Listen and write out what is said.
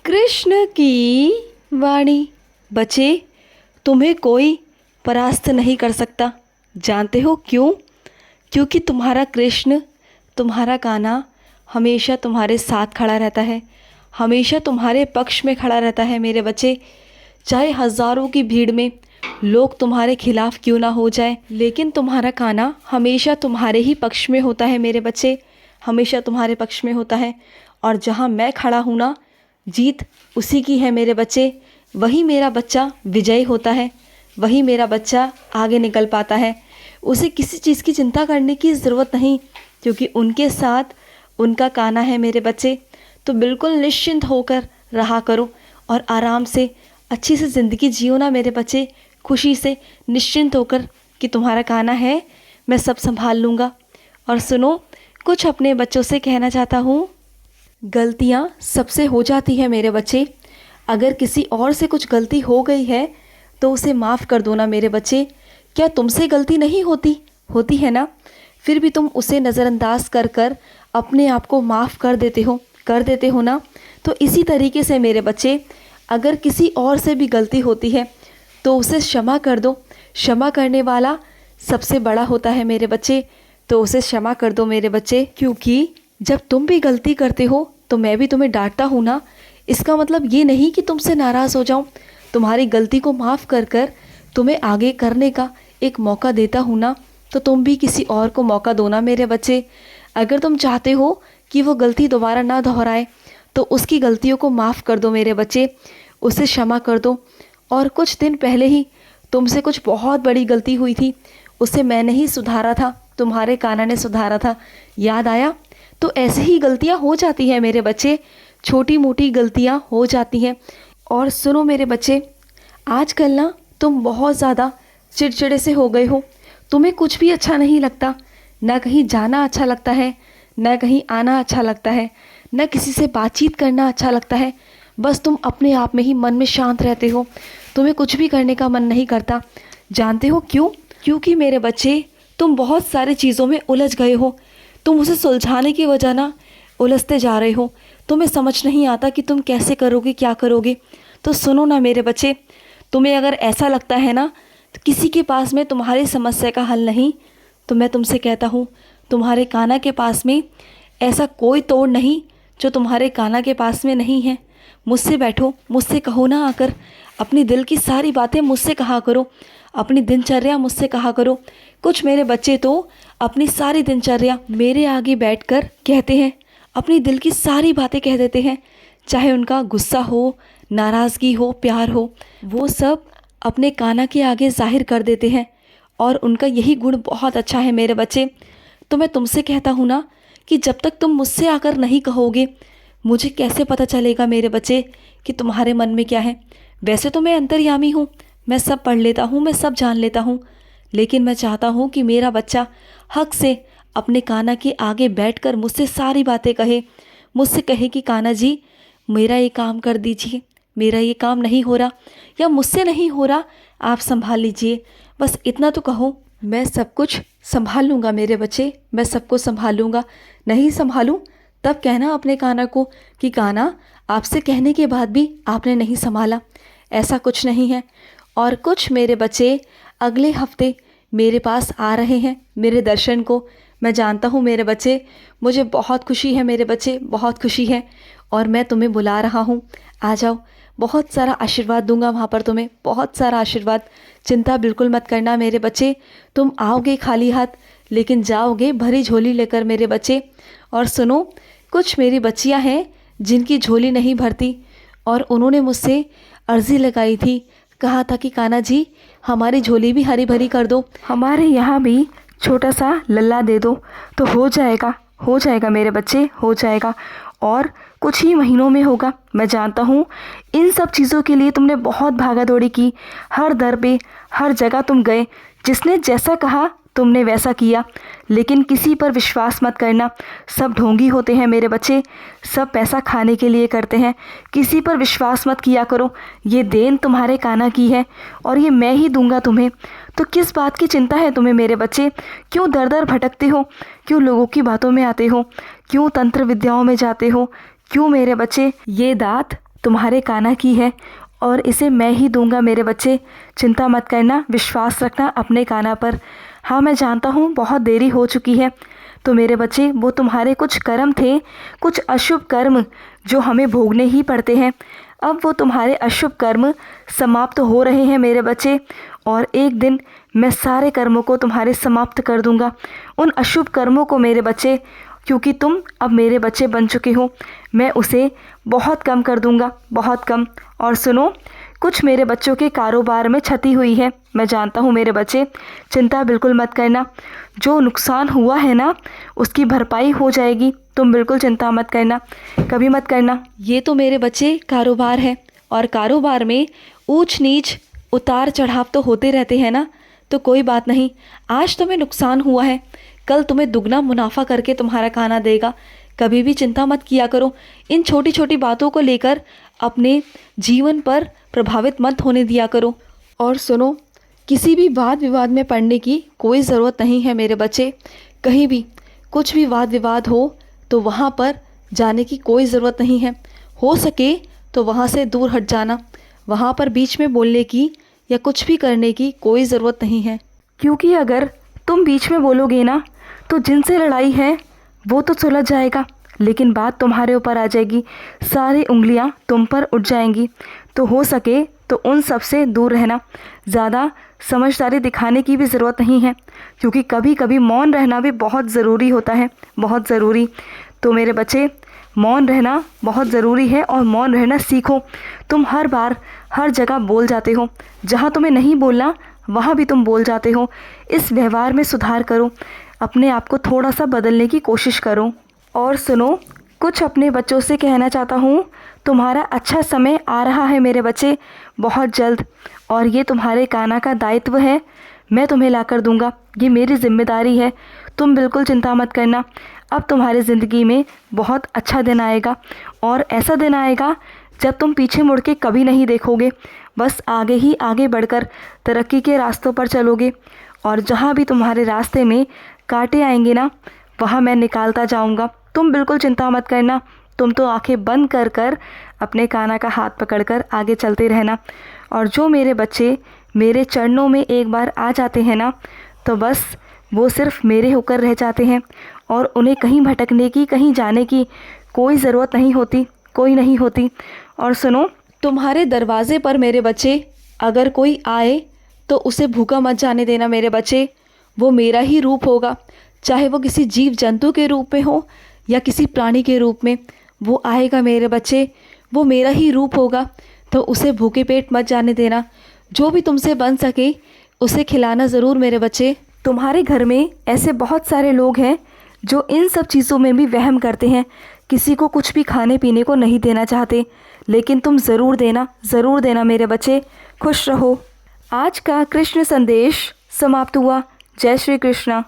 कृष्ण की वाणी। बच्चे, तुम्हें कोई परास्त नहीं कर सकता। जानते हो क्यों? क्योंकि तुम्हारा कृष्ण, तुम्हारा कान्हा हमेशा तुम्हारे साथ खड़ा रहता है, हमेशा तुम्हारे पक्ष में खड़ा रहता है मेरे बच्चे। चाहे हज़ारों की भीड़ में लोग तुम्हारे खिलाफ क्यों ना हो जाए, लेकिन तुम्हारा कान्हा हमेशा तुम्हारे ही पक्ष में होता है मेरे बच्चे, हमेशा तुम्हारे पक्ष में होता है। और जहाँ मैं खड़ा हूँ ना, जीत उसी की है मेरे बच्चे। वही मेरा बच्चा विजयी होता है, वही मेरा बच्चा आगे निकल पाता है। उसे किसी चीज़ की चिंता करने की ज़रूरत नहीं, क्योंकि उनके साथ उनका कान्हा है मेरे बच्चे। तो बिल्कुल निश्चिंत होकर रहा करो और आराम से अच्छी से ज़िंदगी जियो ना मेरे बच्चे, खुशी से निश्चिंत होकर कि तुम्हारा कान्हा है, मैं सब संभाल लूँगा। और सुनो, कुछ अपने बच्चों से कहना चाहता हूँ। गलतियाँ सबसे हो जाती है मेरे बच्चे। अगर किसी और से कुछ गलती हो गई है तो उसे माफ़ कर दो ना मेरे बच्चे। क्या तुमसे गलती नहीं होती? होती है ना। फिर भी तुम उसे नज़रअंदाज कर कर अपने आप को माफ़ कर देते हो ना। तो इसी तरीके से मेरे बच्चे, अगर किसी और से भी गलती होती है तो उसे क्षमा कर दो। क्षमा करने वाला सबसे बड़ा होता है मेरे बच्चे, तो उसे क्षमा कर दो मेरे बच्चे। क्योंकि जब तुम भी गलती करते हो तो मैं भी तुम्हें डांटता हूँ ना। इसका मतलब ये नहीं कि तुमसे नाराज़ हो जाऊँ। तुम्हारी गलती को माफ़ कर कर तुम्हें आगे करने का एक मौका देता हूँ ना, तो तुम भी किसी और को मौका दो ना मेरे बच्चे। अगर तुम चाहते हो कि वो गलती दोबारा ना दोहराए तो उसकी गलतियों को माफ़ कर दो मेरे बच्चे, उसे क्षमा कर दो। और कुछ दिन पहले ही तुमसे कुछ बहुत बड़ी गलती हुई थी, उसे मैंने ही सुधारा था, तुम्हारे कान्हा ने सुधारा था, याद आया? तो ऐसे ही गलतियाँ हो जाती हैं मेरे बच्चे, छोटी मोटी गलतियाँ हो जाती हैं। और सुनो मेरे बच्चे, आजकल ना तुम बहुत ज़्यादा चिड़चिड़े से हो गए हो। तुम्हें कुछ भी अच्छा नहीं लगता, ना कहीं जाना अच्छा लगता है, ना कहीं आना अच्छा लगता है, ना किसी से बातचीत करना अच्छा लगता है। बस तुम अपने आप में ही मन में शांत रहते हो, तुम्हें कुछ भी करने का मन नहीं करता। जानते हो क्यों? क्योंकि मेरे बच्चे, तुम बहुत सारी चीज़ों में उलझ गए हो। तुम उसे सुलझाने की वजह ना उलझते जा रहे हो। तुम्हें समझ नहीं आता कि तुम कैसे करोगे, क्या करोगे। तो सुनो ना मेरे बच्चे, तुम्हें अगर ऐसा लगता है ना तो किसी के पास में तुम्हारी समस्या का हल नहीं, तो मैं तुमसे कहता हूँ, तुम्हारे कान्हा के पास में ऐसा कोई तोड़ नहीं जो तुम्हारे कान्हा के पास में नहीं है। मुझसे बैठो, मुझसे कहो ना आकर, अपनी दिल की सारी बातें मुझसे कहा करो, अपनी दिनचर्या मुझसे कहा करो। कुछ मेरे बच्चे तो अपनी सारी दिनचर्या मेरे आगे बैठकर कहते हैं, अपनी दिल की सारी बातें कह देते हैं। चाहे उनका गुस्सा हो, नाराज़गी हो, प्यार हो, वो सब अपने कान्हा के आगे जाहिर कर देते हैं। और उनका यही गुण बहुत अच्छा है मेरे बच्चे। तो मैं तुमसे कहता हूँ ना कि जब तक तुम मुझसे आकर नहीं कहोगे, मुझे कैसे पता चलेगा मेरे बच्चे कि तुम्हारे मन में क्या है। वैसे तो मैं अंतर्यामी हूँ, मैं सब पढ़ लेता हूँ, मैं सब जान लेता हूँ, लेकिन मैं चाहता हूँ कि मेरा बच्चा हक से अपने कान्हा के आगे बैठकर मुझसे सारी बातें कहे, मुझसे कहे कि कान्हा जी, मेरा ये काम कर दीजिए, मेरा ये काम नहीं हो रहा, या मुझसे नहीं हो रहा, आप संभाल लीजिए। बस इतना तो कहो, मैं सब कुछ संभाल लूँगा मेरे बच्चे, मैं सबको संभाल लूँगा। नहीं संभालूँ तब कहना अपने कान्हा को कि कान्हा, आपसे कहने के बाद भी आपने नहीं संभाला। ऐसा कुछ नहीं है। और कुछ मेरे बच्चे अगले हफ्ते मेरे पास आ रहे हैं मेरे दर्शन को। मैं जानता हूँ मेरे बच्चे, मुझे बहुत खुशी है मेरे बच्चे, बहुत खुशी है। और मैं तुम्हें बुला रहा हूँ, आ जाओ। बहुत सारा आशीर्वाद दूंगा वहाँ पर तुम्हें, बहुत सारा आशीर्वाद। चिंता बिल्कुल मत करना मेरे बच्चे। तुम आओगे खाली हाथ, लेकिन जाओगे भरी झोली लेकर मेरे बच्चे। और सुनो, कुछ मेरी बच्चियाँ हैं जिनकी झोली नहीं भरती, और उन्होंने मुझसे अर्ज़ी लगाई थी, कहा था कि कान्हा जी, हमारी झोली भी हरी भरी कर दो, हमारे यहाँ भी छोटा सा लल्ला दे दो। तो हो जाएगा मेरे बच्चे, हो जाएगा। और कुछ ही महीनों में होगा। मैं जानता हूँ इन सब चीज़ों के लिए तुमने बहुत भागा दौड़ी की, हर दर पे हर जगह तुम गए, जिसने जैसा कहा तुमने वैसा किया। लेकिन किसी पर विश्वास मत करना, सब ढोंगी होते हैं मेरे बच्चे, सब पैसा खाने के लिए करते हैं। किसी पर विश्वास मत किया करो। ये देन तुम्हारे कान्हा की है और ये मैं ही दूंगा तुम्हें। तो किस बात की चिंता है तुम्हें मेरे बच्चे? क्यों दर दर भटकते हो? क्यों लोगों की बातों में आते हो? क्यों तंत्र विद्याओं में जाते हो? क्यों मेरे बच्चे? ये दात तुम्हारे कान्हा की है और इसे मैं ही दूंगा मेरे बच्चे। चिंता मत करना, विश्वास रखना अपने कान्हा पर। हाँ, मैं जानता हूँ बहुत देरी हो चुकी है, तो मेरे बच्चे वो तुम्हारे कुछ कर्म थे, कुछ अशुभ कर्म जो हमें भोगने ही पड़ते हैं। अब वो तुम्हारे अशुभ कर्म समाप्त हो रहे हैं मेरे बच्चे, और एक दिन मैं सारे कर्मों को तुम्हारे समाप्त कर दूंगा, उन अशुभ कर्मों को मेरे बच्चे, क्योंकि तुम अब मेरे बच्चे बन चुके हो। मैं उसे बहुत कम कर दूंगा, बहुत कम। और सुनो, कुछ मेरे बच्चों के कारोबार में क्षति हुई है, मैं जानता हूँ मेरे बच्चे, चिंता बिल्कुल मत करना। जो नुकसान हुआ है ना, उसकी भरपाई हो जाएगी, तुम बिल्कुल चिंता मत करना, कभी मत करना। ये तो मेरे बच्चे कारोबार है, और कारोबार में ऊंच नीच उतार चढ़ाव तो होते रहते हैं ना, तो कोई बात नहीं। आज तुम्हें नुकसान हुआ है, कल तुम्हें दुगना मुनाफा करके तुम्हारा कान्हा देगा। कभी भी चिंता मत किया करो, इन छोटी छोटी बातों को लेकर अपने जीवन पर प्रभावित मत होने दिया करो। और सुनो, किसी भी वाद विवाद में पड़ने की कोई ज़रूरत नहीं है मेरे बच्चे। कहीं भी कुछ भी वाद विवाद हो तो वहाँ पर जाने की कोई ज़रूरत नहीं है। हो सके तो वहाँ से दूर हट जाना, वहाँ पर बीच में बोलने की या कुछ भी करने की कोई ज़रूरत नहीं है, क्योंकि अगर तुम बीच में बोलोगे ना, तो जिनसे लड़ाई है वो तो सुलझ जाएगा, लेकिन बात तुम्हारे ऊपर आ जाएगी, सारी उंगलियां तुम पर उठ जाएंगी। तो हो सके तो उन सब से दूर रहना। ज़्यादा समझदारी दिखाने की भी ज़रूरत नहीं है, क्योंकि कभी कभी मौन रहना भी बहुत ज़रूरी होता है, बहुत ज़रूरी। तो मेरे बच्चे, मौन रहना बहुत ज़रूरी है, और मौन रहना सीखो। तुम हर बार हर जगह बोल जाते हो, जहाँ तुम्हें नहीं बोलना वहाँ भी तुम बोल जाते हो। इस व्यवहार में सुधार करो, अपने आप को थोड़ा सा बदलने की कोशिश करो। और सुनो, कुछ अपने बच्चों से कहना चाहता हूँ, तुम्हारा अच्छा समय आ रहा है मेरे बच्चे, बहुत जल्द, और ये तुम्हारे कान्हा का दायित्व है, मैं तुम्हें ला कर दूँगा, ये मेरी जिम्मेदारी है। तुम बिल्कुल चिंता मत करना, अब तुम्हारी ज़िंदगी में बहुत अच्छा दिन आएगा, और ऐसा दिन आएगा जब तुम पीछे मुड़ के कभी नहीं देखोगे, बस आगे ही आगे बढ़कर तरक्की के रास्तों पर चलोगे। और जहाँ भी तुम्हारे रास्ते में कांटे आएंगे ना, वहाँ मैं निकालता जाऊँगा। तुम बिल्कुल चिंता मत करना, तुम तो आंखें बंद कर कर अपने कान्हा का हाथ पकड़कर आगे चलते रहना। और जो मेरे बच्चे मेरे चरणों में एक बार आ जाते हैं ना, तो बस वो सिर्फ मेरे होकर रह जाते हैं, और उन्हें कहीं भटकने की, कहीं जाने की कोई ज़रूरत नहीं होती, कोई नहीं होती। और सुनो, तुम्हारे दरवाजे पर मेरे बच्चे अगर कोई आए तो उसे भूखा मत जाने देना मेरे बच्चे। वो मेरा ही रूप होगा, चाहे वो किसी जीव जंतु के रूप में हो या किसी प्राणी के रूप में, वो आएगा मेरे बच्चे, वो मेरा ही रूप होगा, तो उसे भूखे पेट मत जाने देना। जो भी तुमसे बन सके उसे खिलाना ज़रूर मेरे बच्चे। तुम्हारे घर में ऐसे बहुत सारे लोग हैं जो इन सब चीज़ों में भी वहम करते हैं, किसी को कुछ भी खाने पीने को नहीं देना चाहते, लेकिन तुम ज़रूर देना, ज़रूर देना मेरे बच्चे। खुश रहो। आज का कृष्ण संदेश समाप्त हुआ। जय श्री कृष्ण।